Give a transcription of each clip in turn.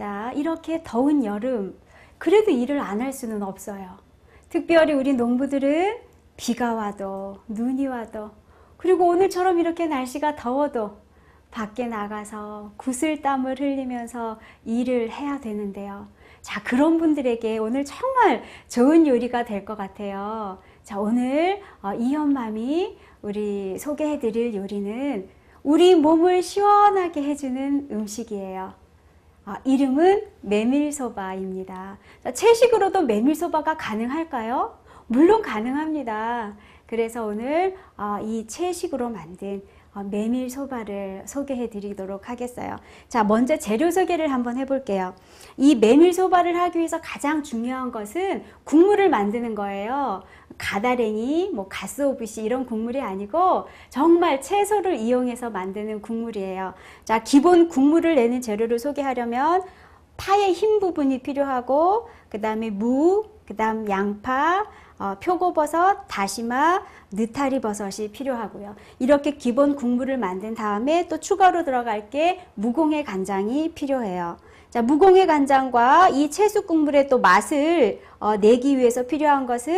자, 이렇게 더운 여름, 그래도 일을 안 할 수는 없어요. 특별히 우리 농부들은 비가 와도 눈이 와도 그리고 오늘처럼 이렇게 날씨가 더워도 밖에 나가서 구슬땀을 흘리면서 일을 해야 되는데요. 자, 그런 분들에게 오늘 정말 좋은 요리가 될 것 같아요. 자, 오늘 이현맘이 우리 소개해 드릴 요리는 우리 몸을 시원하게 해주는 음식이에요. 이름은 메밀소바입니다. 채식으로도 메밀소바가 가능할까요? 물론 가능합니다. 그래서 오늘 이 채식으로 만든 메밀소바를 소개해 드리도록 하겠어요. 자, 먼저 재료 소개를 한번 해볼게요. 이 메밀소바를 하기 위해서 가장 중요한 것은 국물을 만드는 거예요. 가다랭이, 가쓰오부시 이런 국물이 아니고 정말 채소를 이용해서 만드는 국물이에요. 자, 기본 국물을 내는 재료를 소개하려면 파의 흰 부분이 필요하고 그 다음에 무, 그 다음 양파, 표고버섯, 다시마, 느타리 버섯이 필요하고요. 이렇게 기본 국물을 만든 다음에 또 추가로 들어갈 게 무공의 간장이 필요해요. 자, 무공의 간장과 이 채수 국물의 또 맛을 내기 위해서 필요한 것은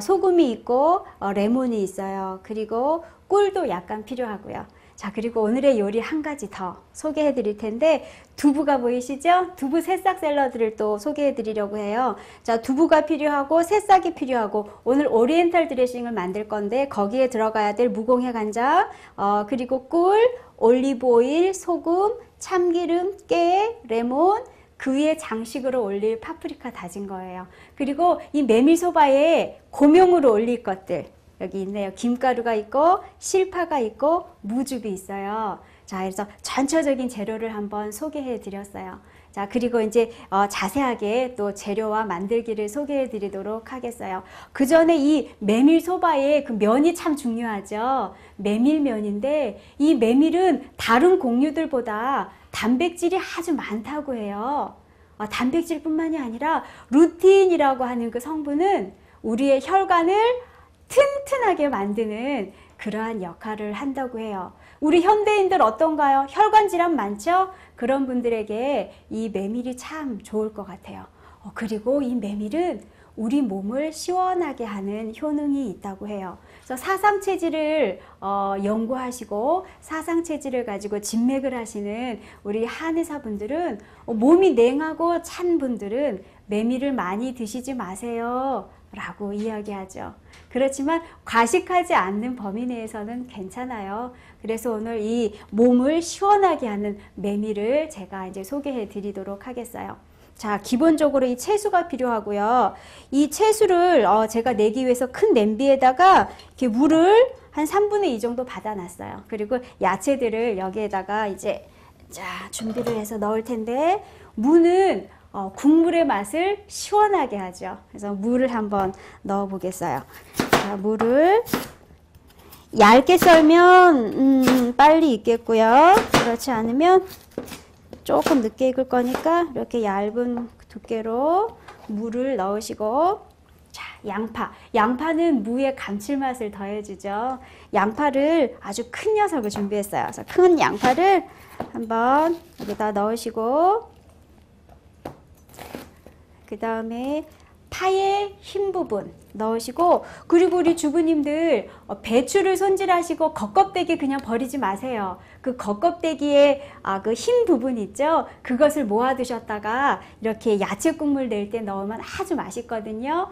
소금이 있고 레몬이 있어요. 그리고 꿀도 약간 필요하고요. 자, 그리고 오늘의 요리 한 가지 더 소개해 드릴 텐데 두부가 보이시죠? 두부 새싹 샐러드를 또 소개해 드리려고 해요. 자, 두부가 필요하고 새싹이 필요하고 오늘 오리엔탈 드레싱을 만들 건데 거기에 들어가야 될 무공의 간장, 그리고 꿀, 올리브 오일, 소금, 참기름, 깨, 레몬, 그 위에 장식으로 올릴 파프리카 다진 거예요. 그리고 이 메밀소바에 고명으로 올릴 것들 여기 있네요. 김가루가 있고 실파가 있고 무즙이 있어요. 자, 그래서 전체적인 재료를 한번 소개해 드렸어요. 자, 그리고 이제 자세하게 또 재료와 만들기를 소개해 드리도록 하겠어요. 그 전에 이 메밀소바의 그 면이 참 중요하죠. 메밀면인데 이 메밀은 다른 곡류들보다 단백질이 아주 많다고 해요. 단백질뿐만이 아니라 루틴이라고 하는 그 성분은 우리의 혈관을 튼튼하게 만드는 그러한 역할을 한다고 해요. 우리 현대인들 어떤가요? 혈관 질환 많죠? 그런 분들에게 이 메밀이 참 좋을 것 같아요. 그리고 이 메밀은 우리 몸을 시원하게 하는 효능이 있다고 해요. 그래서 사상체질을 연구하시고 사상체질을 가지고 진맥을 하시는 우리 한의사분들은 몸이 냉하고 찬 분들은 메밀을 많이 드시지 마세요 라고 이야기하죠. 그렇지만 과식하지 않는 범위 내에서는 괜찮아요. 그래서 오늘 이 몸을 시원하게 하는 메밀을 제가 이제 소개해 드리도록 하겠어요. 자, 기본적으로 이 채수가 필요하고요. 이 채수를 제가 내기 위해서 큰 냄비에다가 이렇게 물을 한 3분의 2 정도 받아놨어요. 그리고 야채들을 여기에다가 이제 자, 준비를 해서 넣을 텐데 무는 국물의 맛을 시원하게 하죠. 그래서 물을 한번 넣어 보겠어요. 자, 물을 얇게 썰면 빨리 익겠고요. 그렇지 않으면 조금 늦게 익을 거니까 이렇게 얇은 두께로 물을 넣으시고 자, 양파는 무의 감칠맛을 더해주죠. 양파를 아주 큰 녀석을 준비했어요. 그래서 큰 양파를 한번 여기다 넣으시고 그 다음에 파의 흰 부분 넣으시고 그리고 우리 주부님들 배추를 손질하시고 겉껍데기 그냥 버리지 마세요. 그 겉껍데기에 그 흰 부분 있죠? 그것을 모아 두셨다가 이렇게 야채 국물 낼 때 넣으면 아주 맛있거든요.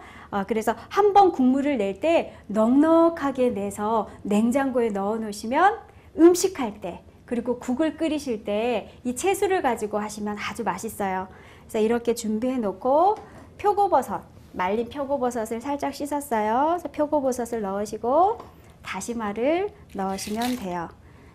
그래서 한번 국물을 낼 때 넉넉하게 내서 냉장고에 넣어 놓으시면 음식할 때 그리고 국을 끓이실 때 이 채수를 가지고 하시면 아주 맛있어요. 그래서 이렇게 준비해 놓고 표고버섯, 말린 표고버섯을 살짝 씻었어요. 그래서 표고버섯을 넣으시고 다시마를 넣으시면 돼요.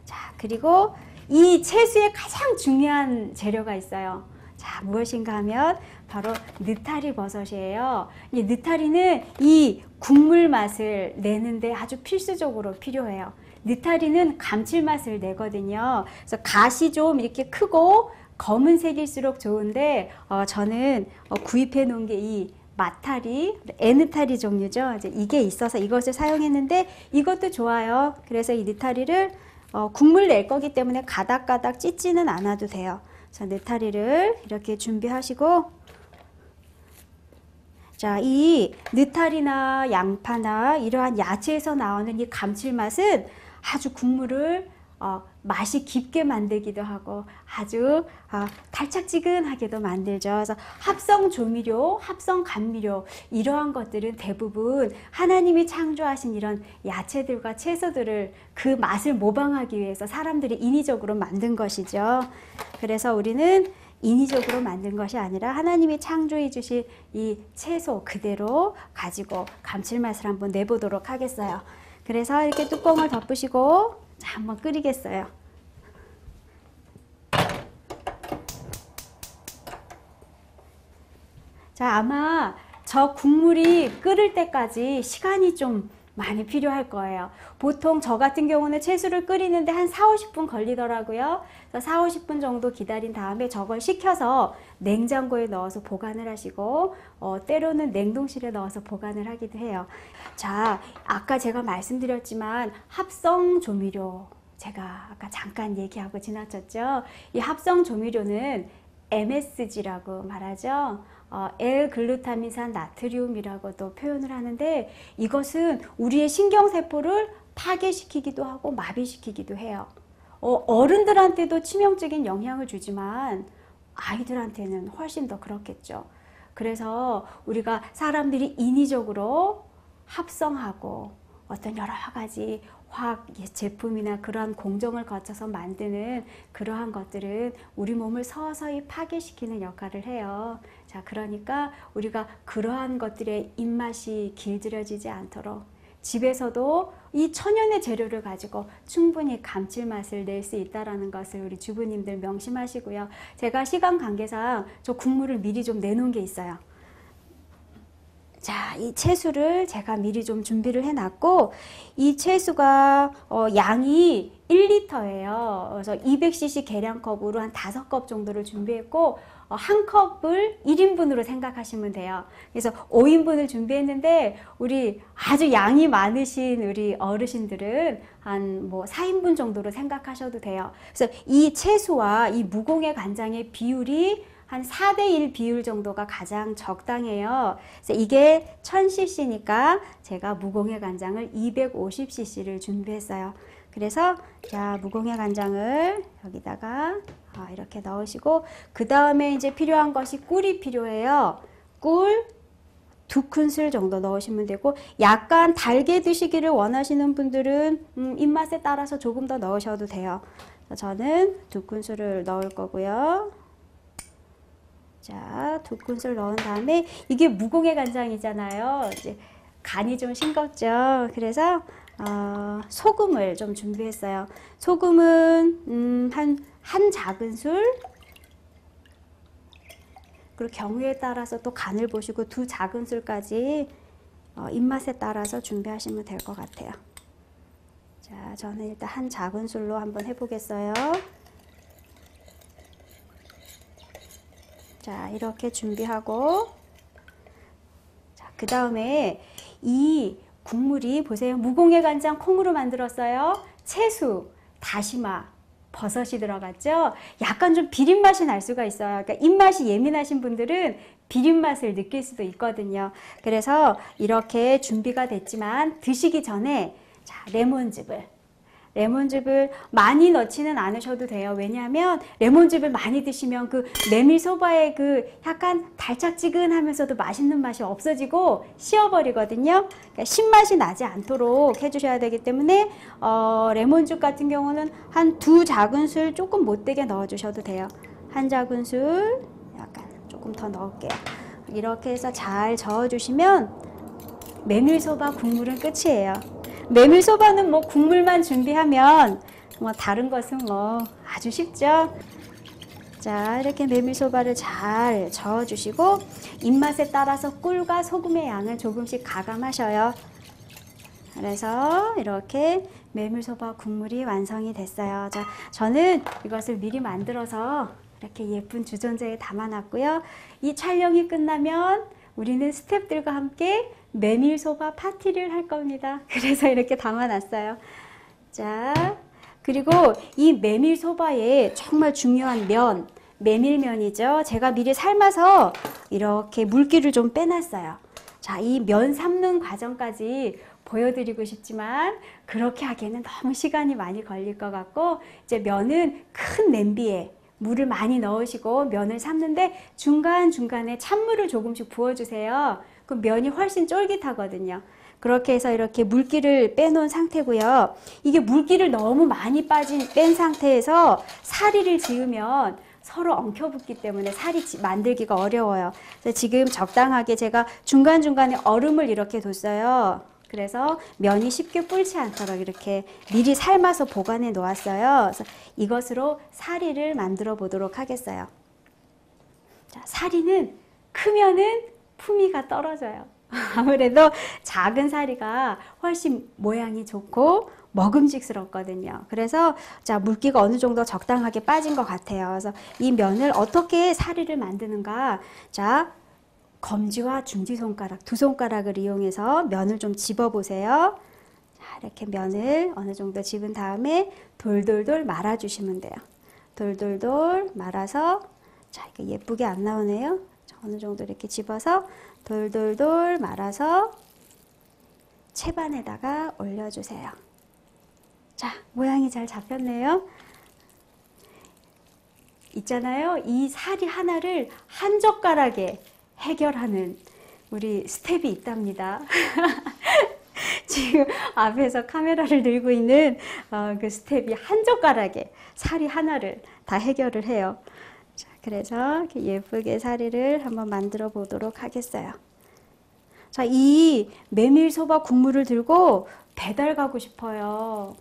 자, 그리고 이 채수에 가장 중요한 재료가 있어요. 자, 무엇인가 하면 바로 느타리 버섯이에요. 이 느타리는 이 국물 맛을 내는데 아주 필수적으로 필요해요. 느타리는 감칠맛을 내거든요. 그래서 갓이 좀 이렇게 크고 검은색일수록 좋은데 저는 구입해 놓은 게 이 마타리, 에느타리 종류죠. 이제 이게 있어서 이것을 사용했는데 이것도 좋아요. 그래서 이 느타리를 국물 낼 거기 때문에 가닥가닥 찢지는 않아도 돼요. 자, 느타리를 이렇게 준비하시고, 자, 이 느타리나 양파나 이러한 야채에서 나오는 이 감칠맛은 아주 국물을 맛이 깊게 만들기도 하고 아주 달짝지근하게도 만들죠. 그래서 합성 조미료, 합성 감미료 이러한 것들은 대부분 하나님이 창조하신 이런 야채들과 채소들을 그 맛을 모방하기 위해서 사람들이 인위적으로 만든 것이죠. 그래서 우리는 인위적으로 만든 것이 아니라 하나님이 창조해 주신 이 채소 그대로 가지고 감칠맛을 한번 내보도록 하겠어요. 그래서 이렇게 뚜껑을 덮으시고 자, 한번 끓이겠어요. 자, 아마 저 국물이 끓을 때까지 시간이 좀 많이 필요할 거예요. 보통 저 같은 경우는 채소를 끓이는데 한 40-50분 걸리더라고요. 그래서 40-50분 정도 기다린 다음에 저걸 식혀서 냉장고에 넣어서 보관을 하시고 때로는 냉동실에 넣어서 보관을 하기도 해요. 자, 아까 제가 말씀드렸지만 합성 조미료 제가 아까 잠깐 얘기하고 지나쳤죠. 이 합성 조미료는 MSG라고 말하죠. L글루타민산 나트륨이라고도 표현을 하는데 이것은 우리의 신경세포를 파괴시키기도 하고 마비시키기도 해요. 어른들한테도 치명적인 영향을 주지만 아이들한테는 훨씬 더 그렇겠죠. 그래서 우리가 사람들이 인위적으로 합성하고 어떤 여러 가지 화학 제품이나 그러한 공정을 거쳐서 만드는 그러한 것들은 우리 몸을 서서히 파괴시키는 역할을 해요. 자, 그러니까 우리가 그러한 것들의 입맛이 길들여지지 않도록 집에서도 이 천연의 재료를 가지고 충분히 감칠맛을 낼 수 있다는 것을 우리 주부님들 명심하시고요. 제가 시간 관계상 저 국물을 미리 좀 내놓은 게 있어요. 자, 이 채수를 제가 미리 좀 준비를 해놨고 이 채수가 양이 1리터예요. 그래서 200cc 계량컵으로 한 5컵 정도를 준비했고 한 컵을 1인분으로 생각하시면 돼요. 그래서 5인분을 준비했는데 우리 아주 양이 많으신 우리 어르신들은 한 4인분 정도로 생각하셔도 돼요. 그래서 이 채수와 이 무공의 간장의 비율이 한 4:1 비율 정도가 가장 적당해요. 그래서 이게 1000cc니까 제가 무공의 간장을 250cc를 준비했어요. 그래서 자, 무공의 간장을 여기다가 이렇게 넣으시고 그 다음에 이제 필요한 것이 꿀이 필요해요. 꿀 2큰술 정도 넣으시면 되고 약간 달게 드시기를 원하시는 분들은 입맛에 따라서 조금 더 넣으셔도 돼요. 저는 2큰술을 넣을 거고요. 자, 2큰술 넣은 다음에 이게 무공의 간장이잖아요. 이제 간이 좀 싱겁죠. 그래서 소금을 좀 준비했어요. 소금은 한 작은술, 그리고 경우에 따라서 또 간을 보시고 2 작은술까지 입맛에 따라서 준비하시면 될 것 같아요. 자, 저는 일단 한 작은술로 한번 해보겠어요. 자, 이렇게 준비하고 자, 그 다음에 이 국물이 보세요. 무공의 간장 콩으로 만들었어요. 채수, 다시마, 버섯이 들어갔죠. 약간 좀 비린 맛이 날 수가 있어요. 그러니까 입맛이 예민하신 분들은 비린 맛을 느낄 수도 있거든요. 그래서 이렇게 준비가 됐지만 드시기 전에 자, 레몬즙을 많이 넣지는 않으셔도 돼요. 왜냐하면 레몬즙을 많이 드시면 그 메밀소바의 그 약간 달짝지근하면서도 맛있는 맛이 없어지고 쉬어버리거든요. 그러니까 신맛이 나지 않도록 해주셔야 되기 때문에 레몬즙 같은 경우는 한 2 작은술 조금 못되게 넣어주셔도 돼요. 1 작은술 약간 조금 더 넣을게요. 이렇게 해서 잘 저어주시면 메밀소바 국물은 끝이에요. 메밀소바는 국물만 준비하면 다른 것은 아주 쉽죠. 자, 이렇게 메밀소바를 잘 저어주시고 입맛에 따라서 꿀과 소금의 양을 조금씩 가감하셔요. 그래서 이렇게 메밀소바 국물이 완성이 됐어요. 자, 저는 이것을 미리 만들어서 이렇게 예쁜 주전자에 담아놨고요. 이 촬영이 끝나면 우리는 스태프들과 함께 메밀소바 파티를 할 겁니다. 그래서 이렇게 담아놨어요. 자, 그리고 이 메밀소바에 정말 중요한 메밀면이죠. 제가 미리 삶아서 이렇게 물기를 좀 빼놨어요. 자, 이 면 삶는 과정까지 보여드리고 싶지만 그렇게 하기에는 너무 시간이 많이 걸릴 것 같고, 이제 면은 큰 냄비에 물을 많이 넣으시고 면을 삶는데 중간중간에 찬물을 조금씩 부어주세요. 그럼 면이 훨씬 쫄깃하거든요. 그렇게 해서 이렇게 물기를 빼놓은 상태고요. 이게 물기를 너무 많이 뺀 상태에서 사리를 지으면 서로 엉켜붙기 때문에 살이 만들기가 어려워요. 그래서 지금 적당하게 제가 중간중간에 얼음을 이렇게 뒀어요. 그래서 면이 쉽게 불지 않도록 이렇게 미리 삶아서 보관해 놓았어요. 그래서 이것으로 사리를 만들어 보도록 하겠어요. 자, 사리는 크면은 품위가 떨어져요. 아무래도 작은 사리가 훨씬 모양이 좋고 먹음직스럽거든요. 그래서 자, 물기가 어느 정도 적당하게 빠진 것 같아요. 그래서 이 면을 어떻게 사리를 만드는가? 자, 검지와 중지손가락, 두 손가락을 이용해서 면을 좀 집어 보세요. 자, 이렇게 면을 어느 정도 집은 다음에 돌돌돌 말아 주시면 돼요. 돌돌돌 말아서, 자, 이거 예쁘게 안 나오네요. 자, 어느 정도 이렇게 집어서 돌돌돌 말아서 채반에다가 올려주세요. 자, 모양이 잘 잡혔네요. 있잖아요. 이 사리 하나를 한 젓가락에 해결하는 우리 스텝이 있답니다. 지금 앞에서 카메라를 들고 있는 그 스텝이 한 젓가락에 사리 하나를 다 해결을 해요. 자, 그래서 이렇게 예쁘게 사리를 한번 만들어 보도록 하겠어요. 자, 이 메밀소바 국물을 들고 배달 가고 싶어요.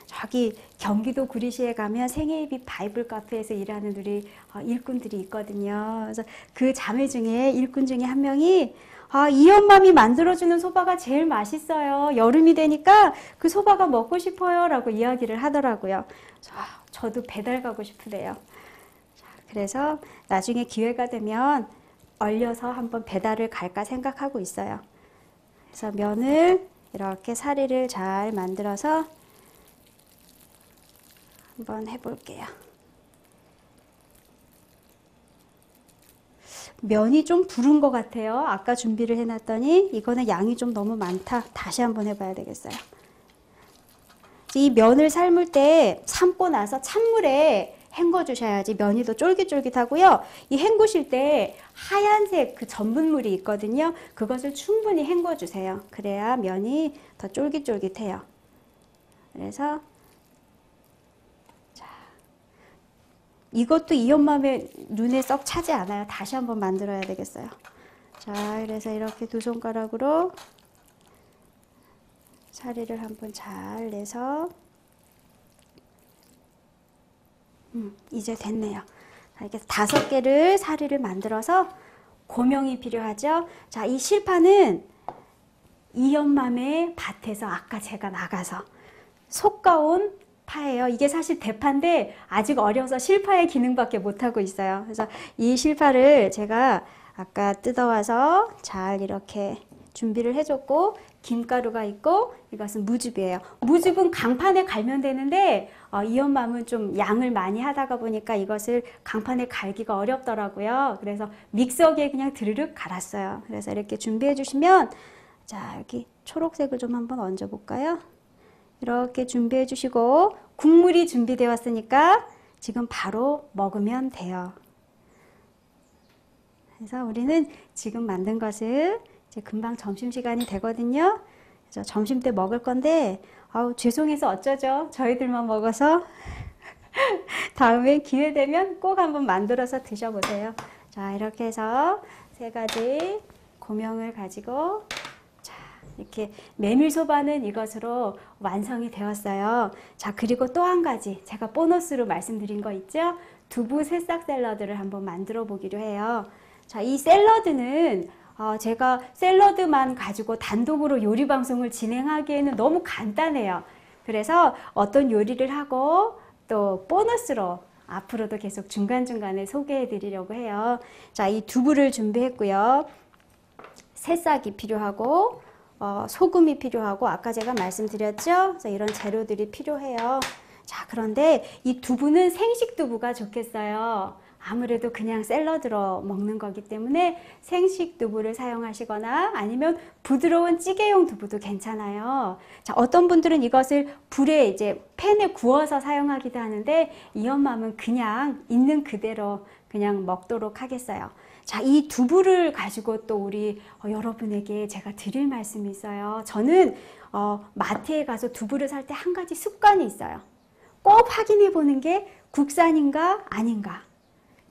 저기 경기도 구리시에 가면 생애입이 바이블 카페에서 일하는 우리 일꾼들이 있거든요. 그래서 그 자매 중에 일꾼 중에 한 명이 이 엄mam이 만들어주는 소바가 제일 맛있어요. 여름이 되니까 그 소바가 먹고 싶어요 라고 이야기를 하더라고요. 저도 배달 가고 싶으네요. 자, 그래서 나중에 기회가 되면 얼려서 한번 배달을 갈까 생각하고 있어요. 그래서 면을 이렇게 사리를 잘 만들어서 한번 해볼게요. 면이 좀 부른 것 같아요. 아까 준비를 해놨더니 이거는 양이 좀 너무 많다. 다시 한번 해봐야 되겠어요. 이 면을 삶을 때 삶고 나서 찬물에 헹궈 주셔야지 면이 더 쫄깃쫄깃하고요. 이 헹구실 때 하얀색 그 전분물이 있거든요. 그것을 충분히 헹궈 주세요. 그래야 면이 더 쫄깃쫄깃해요. 그래서 이것도 이 엄마의 눈에 썩 차지 않아요. 다시 한번 만들어야 되겠어요. 자, 그래서 이렇게 두 손가락으로 사리를 한번 잘 내서 이제 됐네요. 이렇게 5개를 사리를 만들어서 고명이 필요하죠. 자, 이 실파는 이 엄마의 밭에서 아까 제가 나가서 솎아온 파예요. 이게 사실 대파인데 아직 어려서 실파의 기능밖에 못하고 있어요. 그래서 이 실파를 제가 아까 뜯어와서 잘 이렇게 준비를 해줬고, 김가루가 있고, 이것은 무즙이에요. 무즙은 강판에 갈면 되는데 이 엄마는 좀 양을 많이 하다가 보니까 이것을 강판에 갈기가 어렵더라고요. 그래서 믹서기에 그냥 드르륵 갈았어요. 그래서 이렇게 준비해 주시면, 자, 여기 초록색을 좀 한번 얹어 볼까요? 이렇게 준비해 주시고, 국물이 준비되어 왔으니까 지금 바로 먹으면 돼요. 그래서 우리는 지금 만든 것을 이제 금방 점심시간이 되거든요. 그래서 점심 때 먹을 건데 죄송해서 어쩌죠? 저희들만 먹어서 다음에 기회 되면 꼭 한번 만들어서 드셔보세요. 자, 이렇게 해서 3가지 고명을 가지고 이렇게 메밀소바는 이것으로 완성이 되었어요. 자, 그리고 또 한 가지 제가 보너스로 말씀드린 거 있죠? 두부 새싹 샐러드를 한번 만들어 보기로 해요. 자, 이 샐러드는 제가 샐러드만 가지고 단독으로 요리 방송을 진행하기에는 너무 간단해요. 그래서 어떤 요리를 하고 또 보너스로 앞으로도 계속 중간중간에 소개해 드리려고 해요. 자, 이 두부를 준비했고요. 새싹이 필요하고 소금이 필요하고, 아까 제가 말씀드렸죠? 그래서 이런 재료들이 필요해요. 자, 그런데 이 두부는 생식 두부가 좋겠어요. 아무래도 그냥 샐러드로 먹는 거기 때문에 생식 두부를 사용하시거나 아니면 부드러운 찌개용 두부도 괜찮아요. 자, 어떤 분들은 이것을 불에 이제 팬에 구워서 사용하기도 하는데 이 엄마는 그냥 있는 그대로 그냥 먹도록 하겠어요. 자, 이 두부를 가지고 또 우리 여러분에게 제가 드릴 말씀이 있어요. 저는 마트에 가서 두부를 살 때 한 가지 습관이 있어요. 꼭 확인해 보는 게 국산인가 아닌가,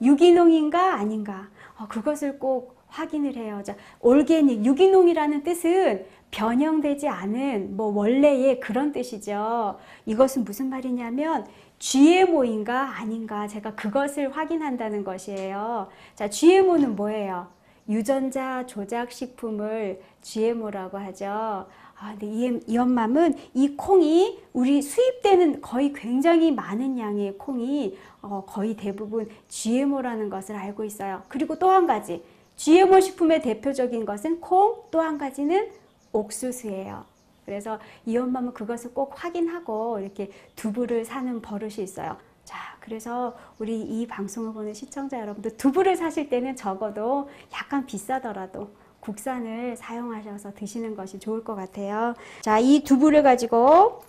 유기농인가 아닌가, 그것을 꼭 확인을 해요. 자, 올게닉, 유기농이라는 뜻은 변형되지 않은 뭐 원래의 그런 뜻이죠. 이것은 무슨 말이냐면 GMO인가 아닌가, 제가 그것을 확인한다는 것이에요. 자, GMO는 뭐예요? 유전자 조작 식품을 GMO라고 하죠. 근데 이 엄맘은 이 콩이 우리 수입되는 거의 굉장히 많은 양의 콩이 거의 대부분 GMO라는 것을 알고 있어요. 그리고 또 한 가지, GMO 식품의 대표적인 것은 콩, 또 한 가지는 옥수수예요. 그래서 이 엄마는 그것을 꼭 확인하고 이렇게 두부를 사는 버릇이 있어요. 자, 그래서 우리 이 방송을 보는 시청자 여러분들, 두부를 사실 때는 적어도 약간 비싸더라도 국산을 사용하셔서 드시는 것이 좋을 것 같아요. 자, 이 두부를 가지고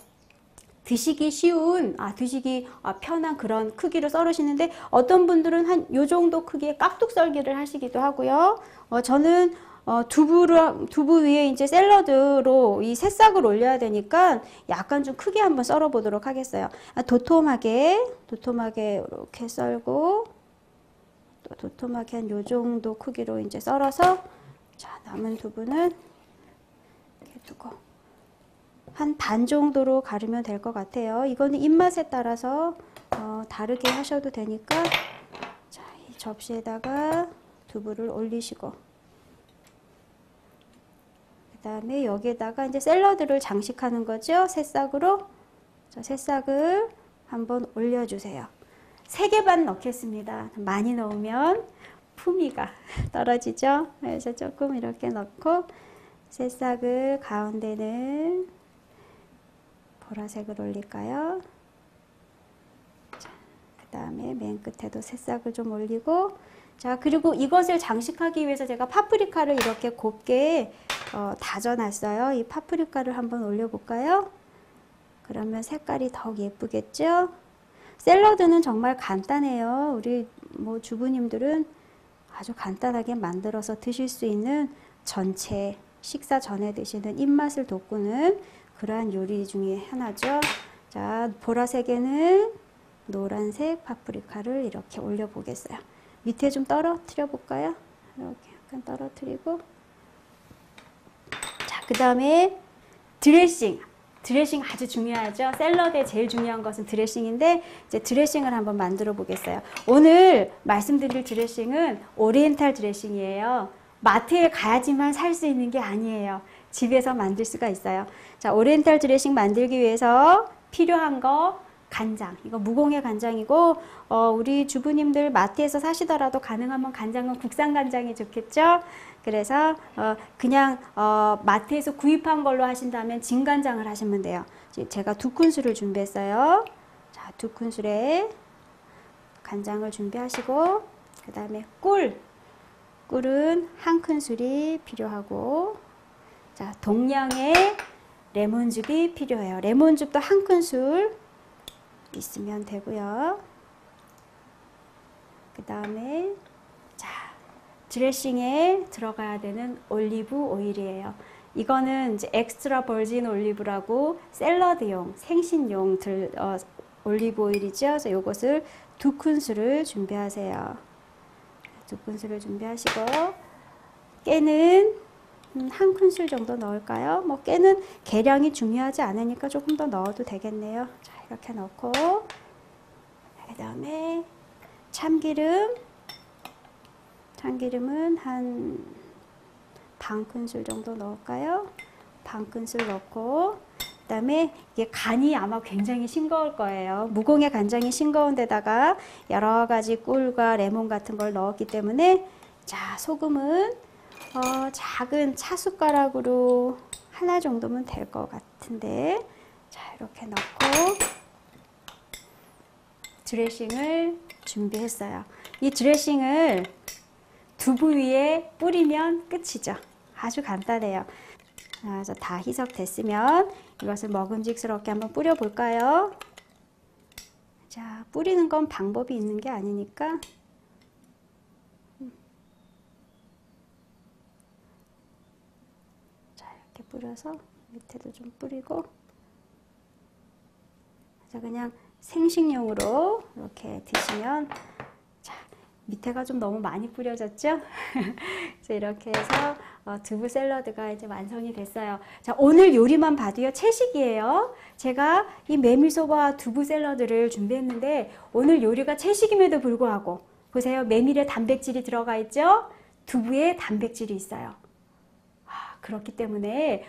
드시기 쉬운, 드시기 편한 그런 크기로 썰으시는데, 어떤 분들은 한 요 정도 크기의 깍둑 썰기를 하시기도 하고요. 저는 두부 위에 이제 샐러드로 이 새싹을 올려야 되니까 약간 좀 크게 한번 썰어 보도록 하겠어요. 도톰하게 이렇게 썰고, 또 도톰하게 한 요 정도 크기로 이제 썰어서, 자, 남은 두부는 이렇게 두고 한 반 정도로 가르면 될 것 같아요. 이거는 입맛에 따라서 다르게 하셔도 되니까, 자, 이 접시에다가 두부를 올리시고, 그 다음에 여기에다가 이제 샐러드를 장식하는 거죠. 새싹으로. 자, 새싹을 한번 올려주세요. 3개 반 넣겠습니다. 많이 넣으면 품위가 떨어지죠. 그래서 조금 이렇게 넣고, 새싹을 가운데는 보라색을 올릴까요? 그 다음에 맨 끝에도 새싹을 좀 올리고, 자, 그리고 이것을 장식하기 위해서 제가 파프리카를 이렇게 곱게 다져놨어요. 이 파프리카를 한번 올려볼까요? 그러면 색깔이 더욱 예쁘겠죠? 샐러드는 정말 간단해요. 우리 뭐 주부님들은 아주 간단하게 만들어서 드실 수 있는, 전체 식사 전에 드시는 입맛을 돋구는 그러한 요리 중에 하나죠. 자, 보라색에는 노란색 파프리카를 이렇게 올려 보겠어요. 밑에 좀 떨어뜨려 볼까요? 이렇게 약간 떨어뜨리고, 자, 그 다음에 드레싱 아주 중요하죠. 샐러드에 제일 중요한 것은 드레싱인데, 이제 드레싱을 한번 만들어 보겠어요. 오늘 말씀드릴 드레싱은 오리엔탈 드레싱이에요. 마트에 가야지만 살 수 있는 게 아니에요. 집에서 만들 수가 있어요. 자, 오리엔탈 드레싱 만들기 위해서 필요한 거, 간장. 이거 무공해 간장이고, 우리 주부님들 마트에서 사시더라도 가능하면 간장은 국산 간장이 좋겠죠. 그래서 그냥 마트에서 구입한 걸로 하신다면 진간장을 하시면 돼요. 제가 2큰술을 준비했어요. 자, 2큰술에 간장을 준비하시고, 그 다음에 꿀은 1큰술이 필요하고, 자, 동량의 레몬즙이 필요해요. 레몬즙도 1큰술 있으면 되고요. 그 다음에 자, 드레싱에 들어가야 되는 올리브 오일이에요. 이거는 이제 엑스트라 버진 올리브라고 샐러드용, 생신용 올리브 오일이죠. 그래서 이것을 2큰술을 준비하세요. 2큰술을 준비하시고, 깨는 1큰술 정도 넣을까요? 뭐 깨는 계량이 중요하지 않으니까 조금 더 넣어도 되겠네요. 자, 이렇게 넣고, 그 다음에 참기름은 한 반큰술 정도 넣을까요? 반큰술 넣고, 그 다음에 이게 간이 아마 굉장히 싱거울 거예요. 무공해 간장이 싱거운 데다가 여러 가지 꿀과 레몬 같은 걸 넣었기 때문에, 자, 소금은 작은 차 숟가락으로 하나 정도면 될 것 같은데, 자, 이렇게 넣고 드레싱을 준비했어요. 이 드레싱을 두부 위에 뿌리면 끝이죠. 아주 간단해요. 그래서 다 희석됐으면 이것을 먹음직스럽게 한번 뿌려볼까요? 자, 뿌리는 건 방법이 있는 게 아니니까 자, 이렇게 뿌려서 밑에도 좀 뿌리고 자, 그냥 생식용으로 이렇게 드시면 자, 밑에가 좀 너무 많이 뿌려졌죠? 그래서 이렇게 해서 두부 샐러드가 이제 완성이 됐어요. 자, 오늘 요리만 봐도요, 채식이에요. 제가 이 메밀소바 두부 샐러드를 준비했는데 오늘 요리가 채식임에도 불구하고 보세요. 메밀에 단백질이 들어가 있죠? 두부에 단백질이 있어요. 그렇기 때문에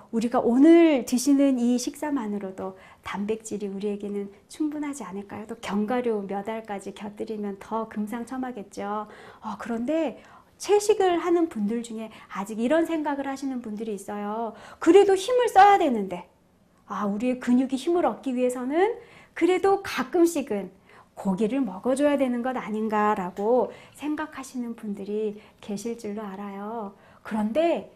우리가 오늘 드시는 이 식사만으로도 단백질이 우리에게는 충분하지 않을까요? 또 견과류 몇 알까지 곁들이면 더 금상첨화겠죠. 그런데 채식을 하는 분들 중에 아직 이런 생각을 하시는 분들이 있어요. 그래도 힘을 써야 되는데 우리의 근육이 힘을 얻기 위해서는 그래도 가끔씩은 고기를 먹어줘야 되는 것 아닌가라고 생각하시는 분들이 계실 줄로 알아요. 그런데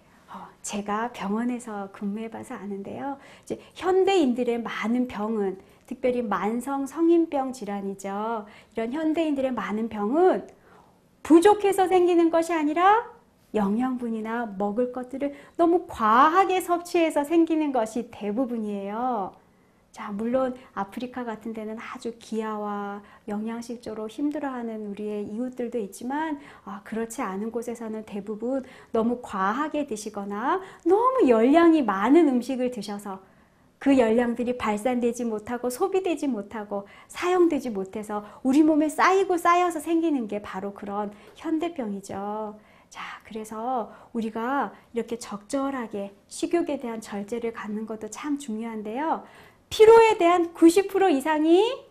제가 병원에서 근무해봐서 아는데요. 이제 현대인들의 많은 병은 특별히 만성 성인병 질환이죠. 이런 현대인들의 많은 병은 부족해서 생기는 것이 아니라 영양분이나 먹을 것들을 너무 과하게 섭취해서 생기는 것이 대부분이에요. 자, 물론 아프리카 같은 데는 아주 기아와 영양실조로 힘들어하는 우리의 이웃들도 있지만 그렇지 않은 곳에서는 대부분 너무 과하게 드시거나 너무 열량이 많은 음식을 드셔서 그 열량들이 발산되지 못하고 소비되지 못하고 사용되지 못해서 우리 몸에 쌓이고 쌓여서 생기는 게 바로 그런 현대병이죠. 자, 그래서 우리가 이렇게 적절하게 식욕에 대한 절제를 갖는 것도 참 중요한데요. 피로에 대한 90% 이상이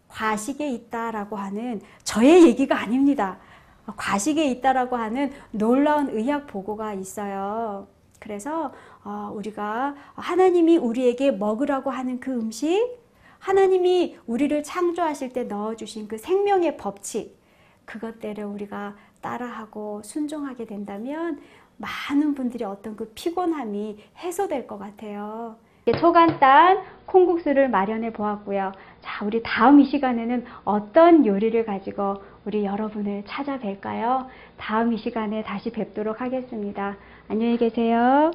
과식에 있다라고 하는 저의 얘기가 아닙니다. 과식에 있다라고 하는 놀라운 의학 보고가 있어요. 그래서 우리가 하나님이 우리에게 먹으라고 하는 그 음식, 하나님이 우리를 창조하실 때 넣어주신 그 생명의 법칙, 그것들을 우리가 따라하고 순종하게 된다면 많은 분들이 어떤 그 피곤함이 해소될 것 같아요. 초간단 콩국수를 마련해 보았고요. 자, 우리 다음 이 시간에는 어떤 요리를 가지고 우리 여러분을 찾아뵐까요? 다음 이 시간에 다시 뵙도록 하겠습니다. 안녕히 계세요.